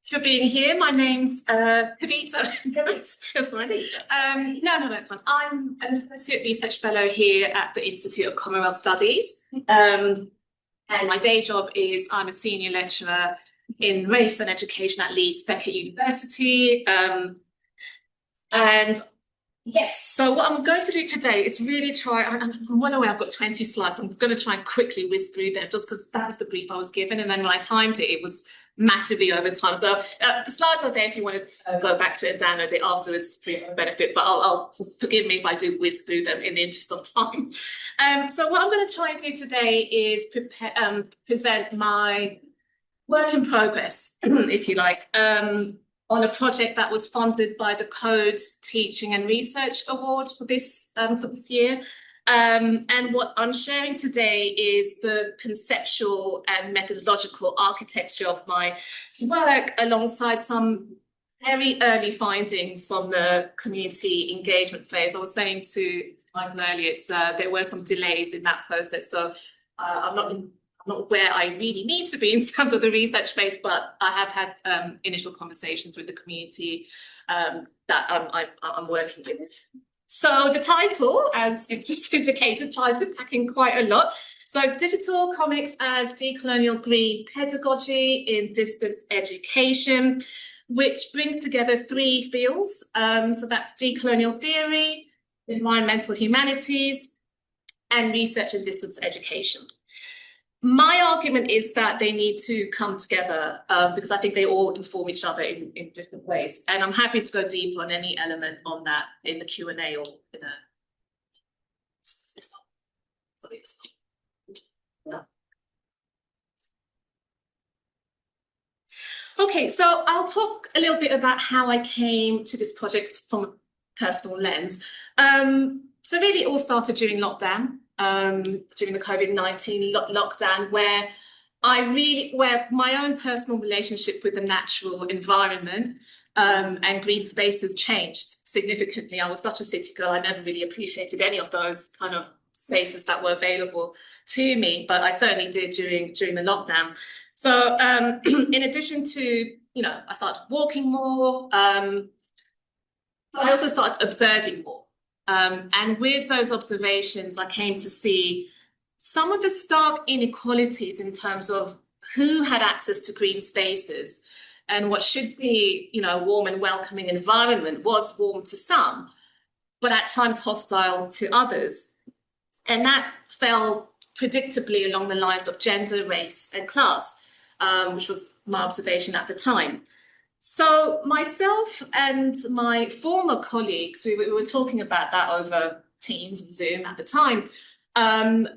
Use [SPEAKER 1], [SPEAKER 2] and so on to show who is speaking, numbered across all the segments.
[SPEAKER 1] For being here. My name's Kavyta. That's right. No, that's fine. I'm an associate research fellow here at the Institute of Commonwealth Studies. And my day job is I'm a senior lecturer in race and education at Leeds Beckett University. And yes, so what I'm going to do today is really try, I'm well aware I've got 20 slides, so I'm going to try and quickly whiz through them just because that was the brief I was given. And then when I timed it, it was massively over time. So the slides are there if you want to go back to it and download it afterwards for your own benefit, but I'll just forgive me if I do whiz through them in the interest of time. So what I'm going to try and do today is present my work in progress, if you like, on a project that was funded by the Code Teaching and Research Award for this year. And what I'm sharing today is the conceptual and methodological architecture of my work alongside some very early findings from the community engagement phase. I was saying to Michael earlier, there were some delays in that process, so I'm not where I really need to be in terms of the research phase, but I have had initial conversations with the community that I'm working with. So the title, as you just indicated, tries to pack in quite a lot. So it's Digital Comics as Decolonial Green Pedagogy in Distance Education, which brings together three fields. So that's decolonial theory, environmental humanities, and research and distance education. My argument is that they need to come together because I think they all inform each other in different ways. And I'm happy to go deeper on any element on that in the Q&A or in a... Okay, so I'll talk a little bit about how I came to this project from a personal lens. So really it all started during lockdown. During the COVID-19 lockdown, where my own personal relationship with the natural environment and green spaces changed significantly. I was such a city girl, I never really appreciated any of those kind of spaces that were available to me, but I certainly did during the lockdown. So in addition to, I started walking more, but I also started observing more. And with those observations, I came to see some of the stark inequalities in terms of who had access to green spaces, and what should be, a warm and welcoming environment was warm to some, but at times hostile to others. And that fell predictably along the lines of gender, race, and class, which was my observation at the time. So myself and my former colleagues, we were talking about that over Teams and Zoom at the time. And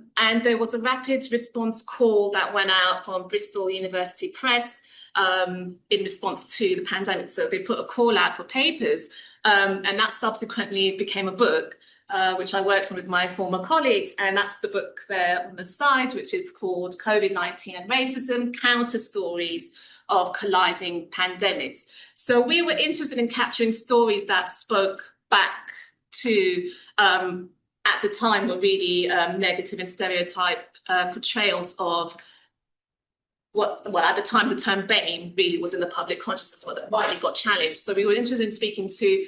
[SPEAKER 1] there was a rapid response call that went out from Bristol University Press in response to the pandemic. So they put a call out for papers, and that subsequently became a book, which I worked on with my former colleagues. And that's the book there on the side, which is called COVID-19 and Racism, Counter Stories of Colliding Pandemics. So we were interested in capturing stories that spoke back to, at the time, were really negative and stereotype portrayals of well, at the time, the term BAME really was in the public consciousness, but that widely got challenged. So we were interested in speaking to,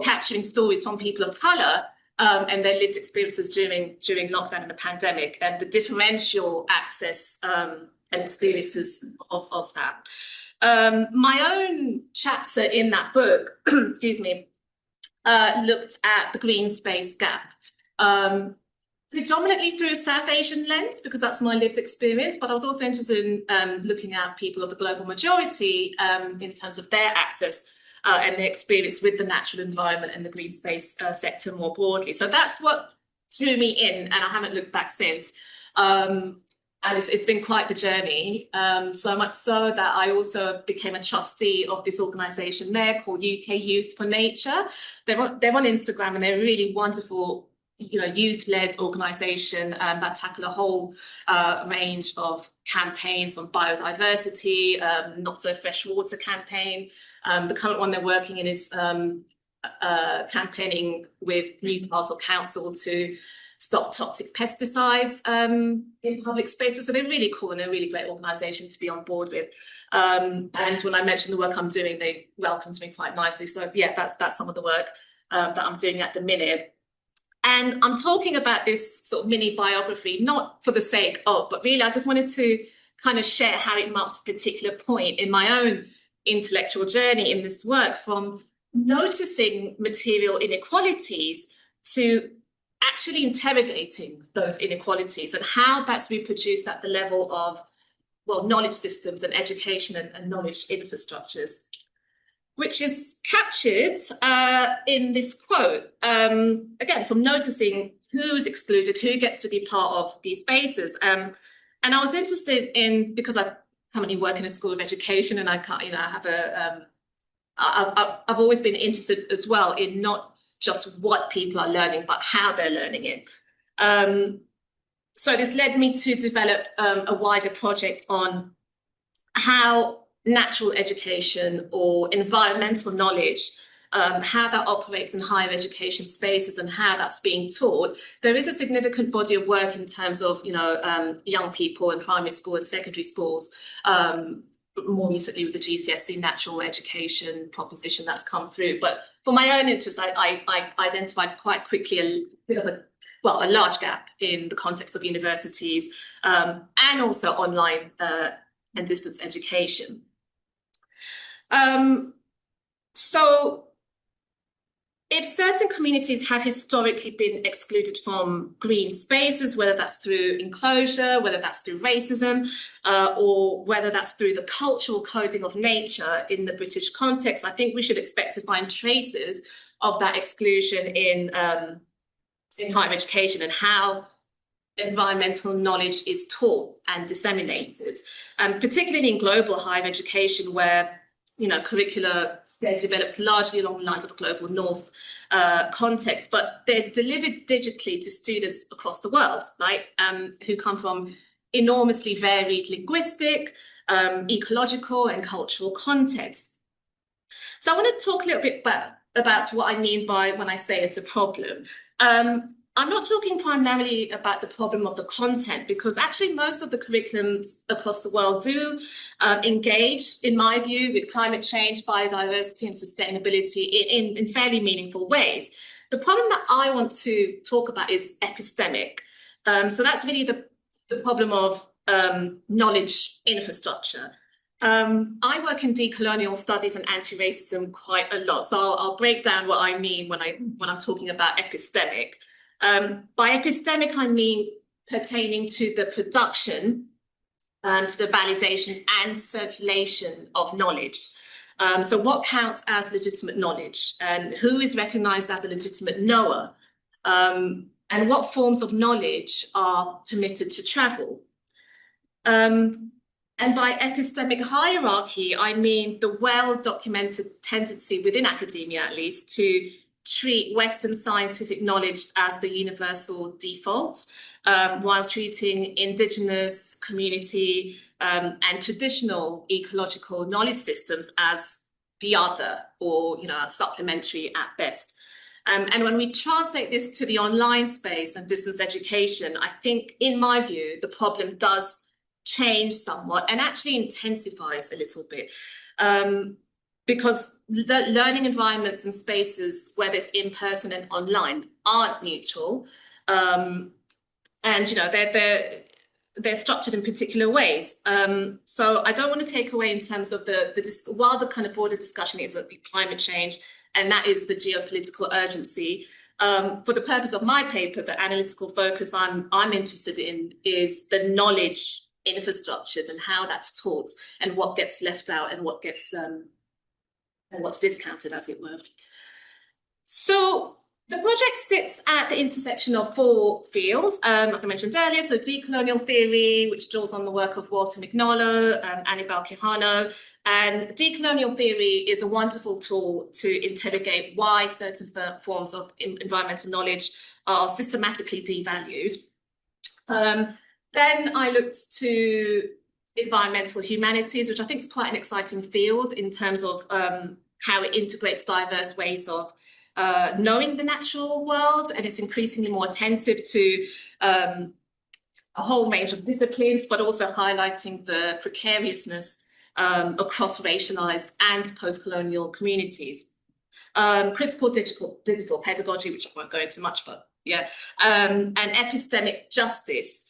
[SPEAKER 1] capturing stories from people of colour and their lived experiences during lockdown and the pandemic, and the differential access and experiences of that. My own chapter in that book, excuse me, looked at the green space gap, predominantly through a South Asian lens, because that's my lived experience, but I was also interested in looking at people of the global majority in terms of their access and their experience with the natural environment and the green space sector more broadly. So that's what drew me in, and I haven't looked back since. And it's been quite the journey, so much so that I also became a trustee of this organisation there called UK Youth for Nature. They're on Instagram, and they're a really wonderful, youth-led organisation that tackle a whole range of campaigns on biodiversity, not so fresh water campaign. The current one they're working in is campaigning with Newcastle Council to stop toxic pesticides in public spaces. So they're really cool and a really great organisation to be on board with. And when I mentioned the work I'm doing, they welcomed me quite nicely. So yeah, that's some of the work that I'm doing at the minute. And I'm talking about this sort of mini biography, not for the sake of, but really I just wanted to kind of share how it marked a particular point in my own intellectual journey in this work, from noticing material inequalities to actually interrogating those inequalities and how that's reproduced at the level of, well, knowledge systems and education and knowledge infrastructures, which is captured in this quote, again, from noticing who's excluded, who gets to be part of these spaces. And I was interested in, because I currently work in a school of education, and I can't, you know, I have a, I've always been interested as well in not just what people are learning, but how they're learning it. So this led me to develop a wider project on how natural education or environmental knowledge, how that operates in higher education spaces and how that's being taught. There is a significant body of work in terms of, you know, young people in primary school and secondary schools, more recently with the GCSE natural education proposition that's come through. But for my own interest, I identified quite quickly a bit of a large gap in the context of universities and also online and distance education. So if certain communities have historically been excluded from green spaces, whether that's through enclosure, whether that's through racism, or whether that's through the cultural coding of nature in the British context, I think we should expect to find traces of that exclusion in higher education and how environmental knowledge is taught and disseminated, particularly in global higher education, where, you know, curricula, they're developed largely along the lines of a global north context, but they're delivered digitally to students across the world, right, who come from enormously varied linguistic, ecological and cultural contexts. So I want to talk a little bit about what I mean by when I say it's a problem. I'm not talking primarily about the problem of the content, because actually most of the curriculums across the world do engage, in my view, with climate change, biodiversity and sustainability in fairly meaningful ways. The problem that I want to talk about is epistemic. So that's really the problem of knowledge infrastructure. I work in decolonial studies and anti-racism quite a lot, so I'll break down what I mean when I'm talking about epistemic. By epistemic, I mean pertaining to the production, to the validation and circulation of knowledge. So what counts as legitimate knowledge, and who is recognized as a legitimate knower, and what forms of knowledge are permitted to travel. And by epistemic hierarchy, I mean the well-documented tendency within academia, at least, to treat Western scientific knowledge as the universal default, while treating indigenous, community, and traditional ecological knowledge systems as the other, or, you know, supplementary at best. And when we translate this to the online space and distance education, I think, in my view, the problem does change somewhat and actually intensifies a little bit. Because the learning environments and spaces, whether it's in person and online, aren't neutral, and, you know, they're structured in particular ways. So I don't want to take away in terms of while the kind of broader discussion is about climate change, and that is the geopolitical urgency. For the purpose of my paper, the analytical focus I'm interested in is the knowledge infrastructures and how that's taught and what gets left out and what gets and what's discounted, as it were. So the project sits at the intersection of four fields, as I mentioned earlier. So decolonial theory, which draws on the work of Walter Mignolo, Anibal Quijano. And decolonial theory is a wonderful tool to interrogate why certain forms of environmental knowledge are systematically devalued. Then I looked to environmental humanities, which I think is quite an exciting field in terms of how it integrates diverse ways of knowing the natural world, and it's increasingly more attentive to a whole range of disciplines, but also highlighting the precariousness across racialized and post-colonial communities. Critical digital pedagogy, which I won't go into much, but yeah, and epistemic justice,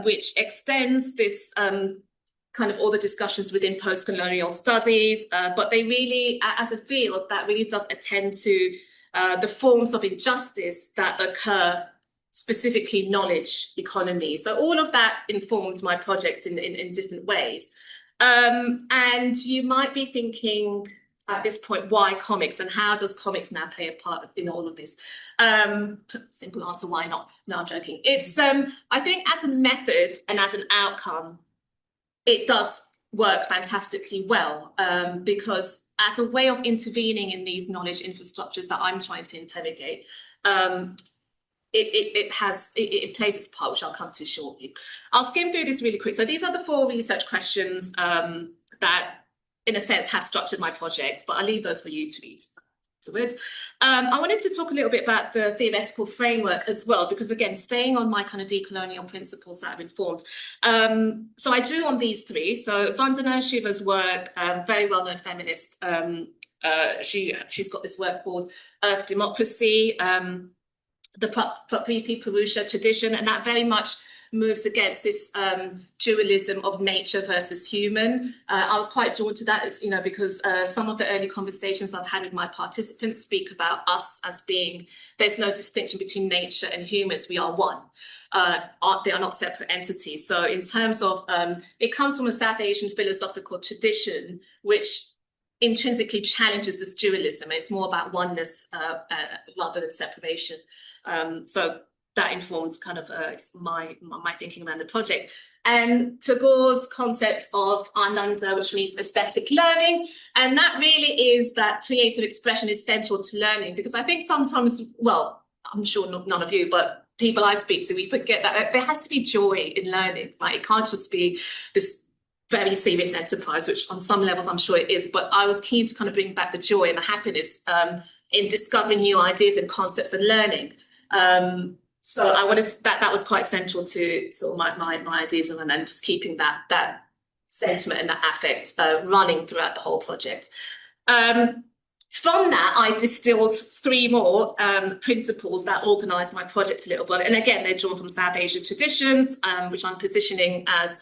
[SPEAKER 1] which extends this kind of all the discussions within post-colonial studies, but they really, as a field, that really does attend to the forms of injustice that occur, specifically knowledge economy. So all of that informed my project in different ways. And you might be thinking at this point, why comics, and how does comics now play a part in all of this? Simple answer, why not? No, I'm joking. It's, I think as a method and as an outcome, it does work fantastically well, because as a way of intervening in these knowledge infrastructures that I'm trying to interrogate, it plays its part, which I'll come to shortly. I'll skim through this really quick. So these are the 4 research questions that, in a sense, have structured my project, but I'll leave those for you to read afterwards. I wanted to talk a little bit about the theoretical framework as well, because again, staying on my kind of decolonial principles that have informed. So I drew on these 3. So Vandana Shiva's work, very well-known feminist. She's got this work called Earth Democracy, the Prakriti Purusha tradition, and that very much moves against this dualism of nature versus human. I was quite drawn to that, as you know, because some of the early conversations I've had with my participants speak about us as being, there's no distinction between nature and humans, we are one. They are not separate entities. So in terms of, it comes from a South Asian philosophical tradition, which intrinsically challenges this dualism. It's more about oneness rather than separation. So that informed kind of my thinking around the project. And Tagore's concept of Ananda, which means aesthetic learning. And that really is that creative expression is central to learning, because I think sometimes, well, I'm sure none of you, but people I speak to, we forget that there has to be joy in learning, right? It can't just be this very serious enterprise, which on some levels I'm sure it is, but I was keen to kind of bring back the joy and the happiness in discovering new ideas and concepts and learning. So I wanted to, that was quite central to sort of my ideas, and then just keeping that sentiment and that affect running throughout the whole project. From that, I distilled 3 more principles that organise my project a little bit. And again, they're drawn from South Asian traditions, which I'm positioning as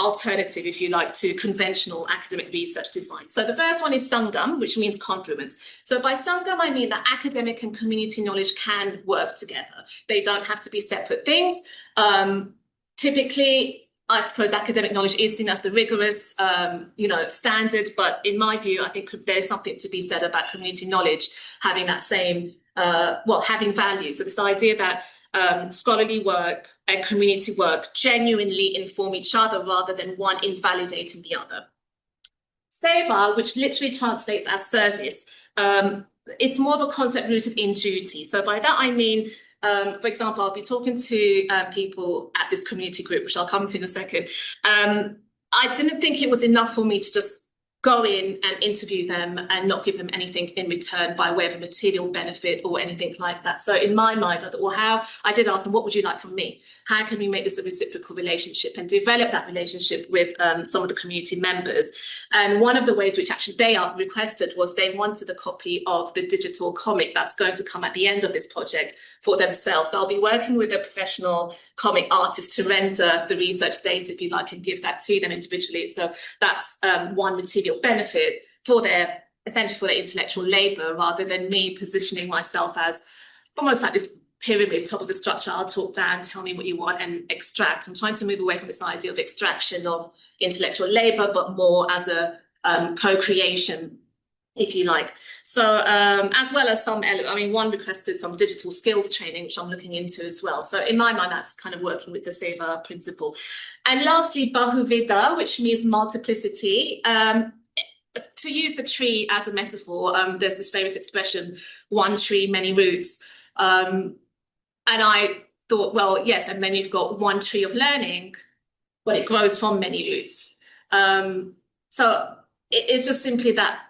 [SPEAKER 1] alternative, if you like, to conventional academic research design. So the first one is Sangam, which means confluence. So by Sangam, I mean that academic and community knowledge can work together. They don't have to be separate things. Typically, I suppose academic knowledge is seen as the rigorous, standard. But in my view, I think there's something to be said about community knowledge having that same, having value. So this idea that scholarly work and community work genuinely inform each other rather than one invalidating the other. Seva, which literally translates as service, it's more of a concept rooted in duty. So by that I mean, for example, I'll be talking to people at this community group, which I'll come to in a second. I didn't think it was enough for me to just go in and interview them and not give them anything in return by way of a material benefit or anything like that. So in my mind, I thought, well, I did ask them, what would you like from me? How can we make this a reciprocal relationship and develop that relationship with some of the community members? And one of the ways which actually they requested was they wanted a copy of the digital comic that's going to come at the end of this project for themselves. So I'll be working with a professional comic artist to render the research data, if you like, and give that to them individually. So that's one material benefit for their, essentially for their intellectual labor, rather than me positioning myself as almost like this pyramid, top of the structure. I'll talk down, tell me what you want, and extract. I'm trying to move away from this idea of extraction of intellectual labor, but more as a co-creation, if you like. So as well as one requested some digital skills training, which I'm looking into as well. So in my mind, that's kind of working with the Seva principle. And lastly, Bahuvida, which means multiplicity. To use the tree as a metaphor, there's this famous expression, one tree, many roots. And I thought, well, yes, and then you've got one tree of learning, but it grows from many roots. So it's just simply that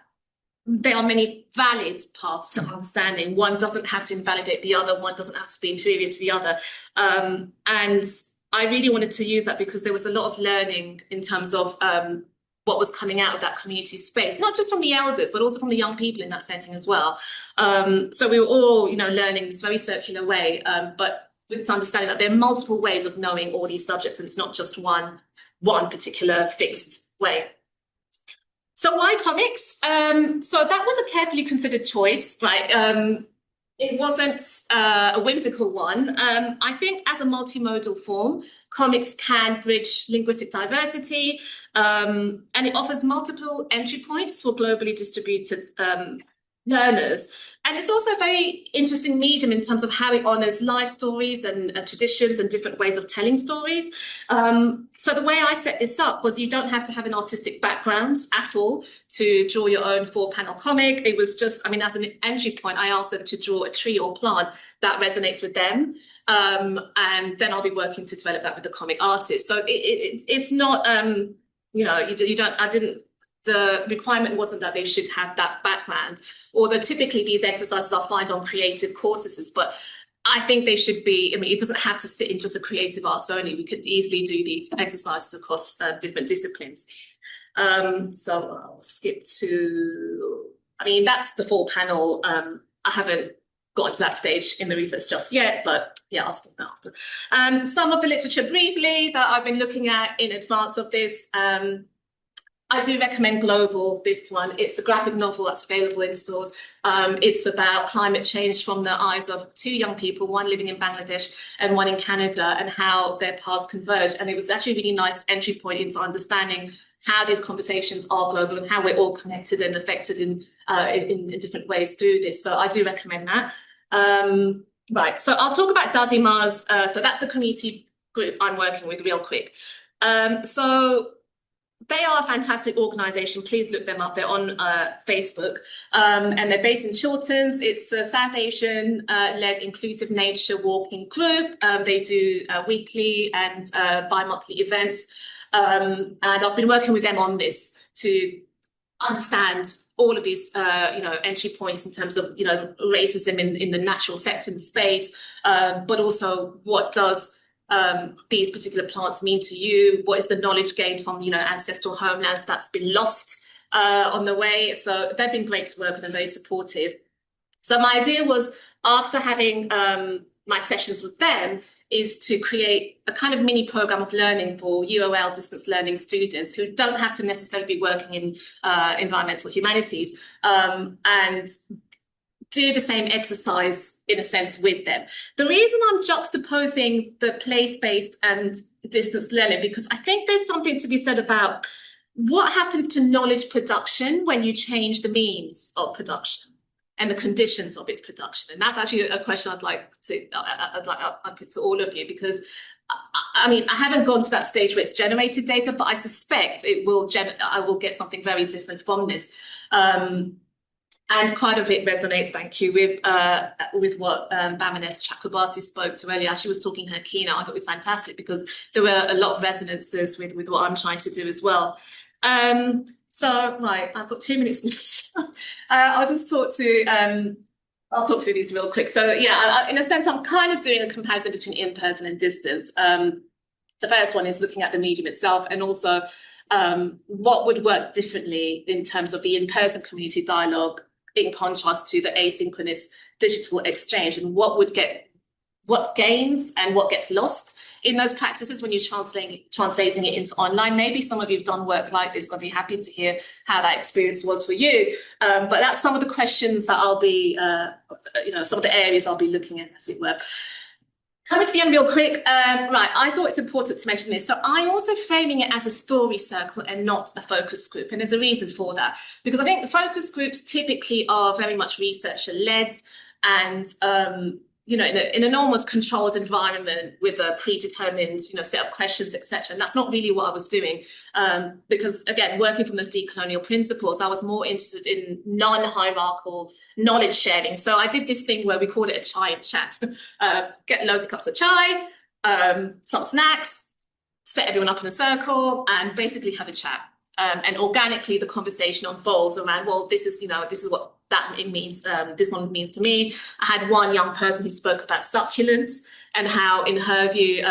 [SPEAKER 1] there are many valid paths to understanding. One doesn't have to invalidate the other. One doesn't have to be inferior to the other. And I really wanted to use that because there was a lot of learning in terms of what was coming out of that community space, not just from the elders, but also from the young people in that setting as well. So we were all, learning this very circular way, but with this understanding that there are multiple ways of knowing all these subjects, and it's not just one particular fixed way. So why comics? So that was a carefully considered choice, right? It wasn't a whimsical one. I think as a multimodal form, comics can bridge linguistic diversity, and it offers multiple entry points for globally distributed learners. And it's also a very interesting medium in terms of how it honors life stories and traditions and different ways of telling stories. So the way I set this up was you don't have to have an artistic background at all to draw your own 4-panel comic. It was just, as an entry point, I asked them to draw a tree or plant that resonates with them. And then I'll be working to develop that with the comic artist. So it's not, the requirement wasn't that they should have that background, although typically these exercises I'll find on creative courses, but I think they should be, it doesn't have to sit in just the creative arts only. We could easily do these exercises across different disciplines. So I'll skip to, that's the 4-panel. I haven't gotten to that stage in the research just yet, but yeah, I'll skip that after. Some of the literature briefly that I've been looking at in advance of this. I do recommend Global, this one. It's a graphic novel that's available in stores. It's about climate change from the eyes of 2 young people, one living in Bangladesh and one in Canada, and how their paths converge. And it was actually a really nice entry point into understanding how these conversations are global and how we're all connected and affected in different ways through this. So I do recommend that. Right, so I'll talk about Dadimas. So that's the community group I'm working with real quick. So they are a fantastic organisation. Please look them up. They're on Facebook, and they're based in Chilterns. It's a South Asian-led inclusive nature walking group. They do weekly and bi-monthly events, and I've been working with them on this to understand all of these, entry points in terms of, racism in the natural setting space, but also what does these particular plants mean to you? What is the knowledge gained from, ancestral homelands that's been lost on the way? So they've been great to work with and very supportive. So my idea was, after having my sessions with them, is to create a kind of mini program of learning for UOL distance learning students who don't have to necessarily be working in environmental humanities, and do the same exercise in a sense with them. The reason I'm juxtaposing the place-based and distance learning, because I think there's something to be said about what happens to knowledge production when you change the means of production and the conditions of its production. And that's actually a question I'd put to all of you, because I haven't gone to that stage where it's generated data, but I suspect I will get something very different from this. And quite of it resonates, thank you, with what Baroness Chakrabarty spoke to earlier. She was talking her keynote. I thought it was fantastic because there were a lot of resonances with what I'm trying to do as well. So, right, I've got 2 minutes left. I'll just talk through these real quick. So, yeah, in a sense, I'm kind of doing a comparison between in-person and distance. The first one is looking at the medium itself, and also what would work differently in terms of the in-person community dialogue in contrast to the asynchronous digital exchange, and what gains and what gets lost in those practices when you're translating it into online. Maybe some of you have done work like this. I'll be happy to hear how that experience was for you. But that's some of the questions that I'll be, some of the areas I'll be looking at, as it were. Coming to the end real quick, right, I thought it's important to mention this. So I'm also framing it as a story circle and not a focus group. And there's a reason for that, because I think the focus groups typically are very much researcher-led and, in an almost controlled environment with a predetermined, set of questions, etc. And that's not really what I was doing, because, again, working from those decolonial principles, I was more interested in non-hierarchical knowledge sharing. So I did this thing where we called it a chai and chat. Get loads of cups of chai, some snacks, set everyone up in a circle, and basically have a chat. and organically the conversation unfolds around, well, this is what that it means, this one means to me. I had one young person who spoke about succulents and how, in her view,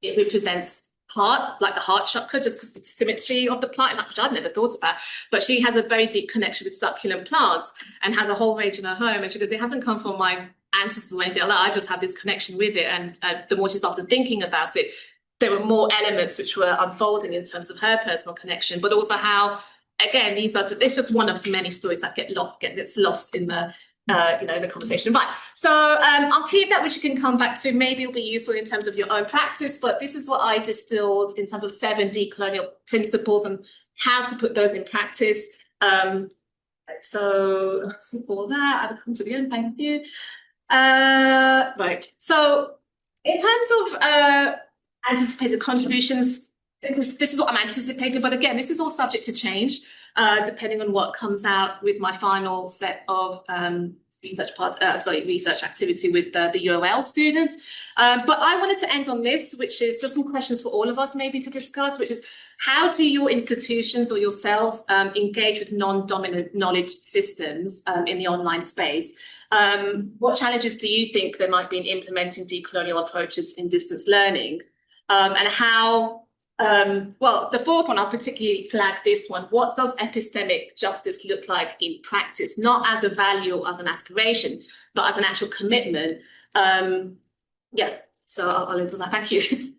[SPEAKER 1] it represents heart, like the heart chakra, just because of the symmetry of the plant, which I'd never thought about. But she has a very deep connection with succulent plants and has a whole range in her home. And she goes, it hasn't come from my ancestors or anything like that. I just have this connection with it. And the more she started thinking about it, there were more elements which were unfolding in terms of her personal connection, but also how, again, it's just one of many stories that gets lost in the the conversation. Right. So I'll keep that, which you can come back to. Maybe it'll be useful in terms of your own practice, but this is what I distilled in terms of 7 decolonial principles and how to put those in practice. So for that, I'll come to the end. Thank you. Right. So in terms of anticipated contributions, this is what I'm anticipating, but again, this is all subject to change depending on what comes out with my final set of research activity with the UOL students. But I wanted to end on this, which is just some questions for all of us maybe to discuss, which is, how do your institutions or yourselves engage with non-dominant knowledge systems in the online space? What challenges do you think there might be in implementing decolonial approaches in distance learning? And how, well, the fourth one, I'll particularly flag this one. What does epistemic justice look like in practice? Not as a value or as an aspiration, but as an actual commitment. Yeah, so I'll end on that. Thank you.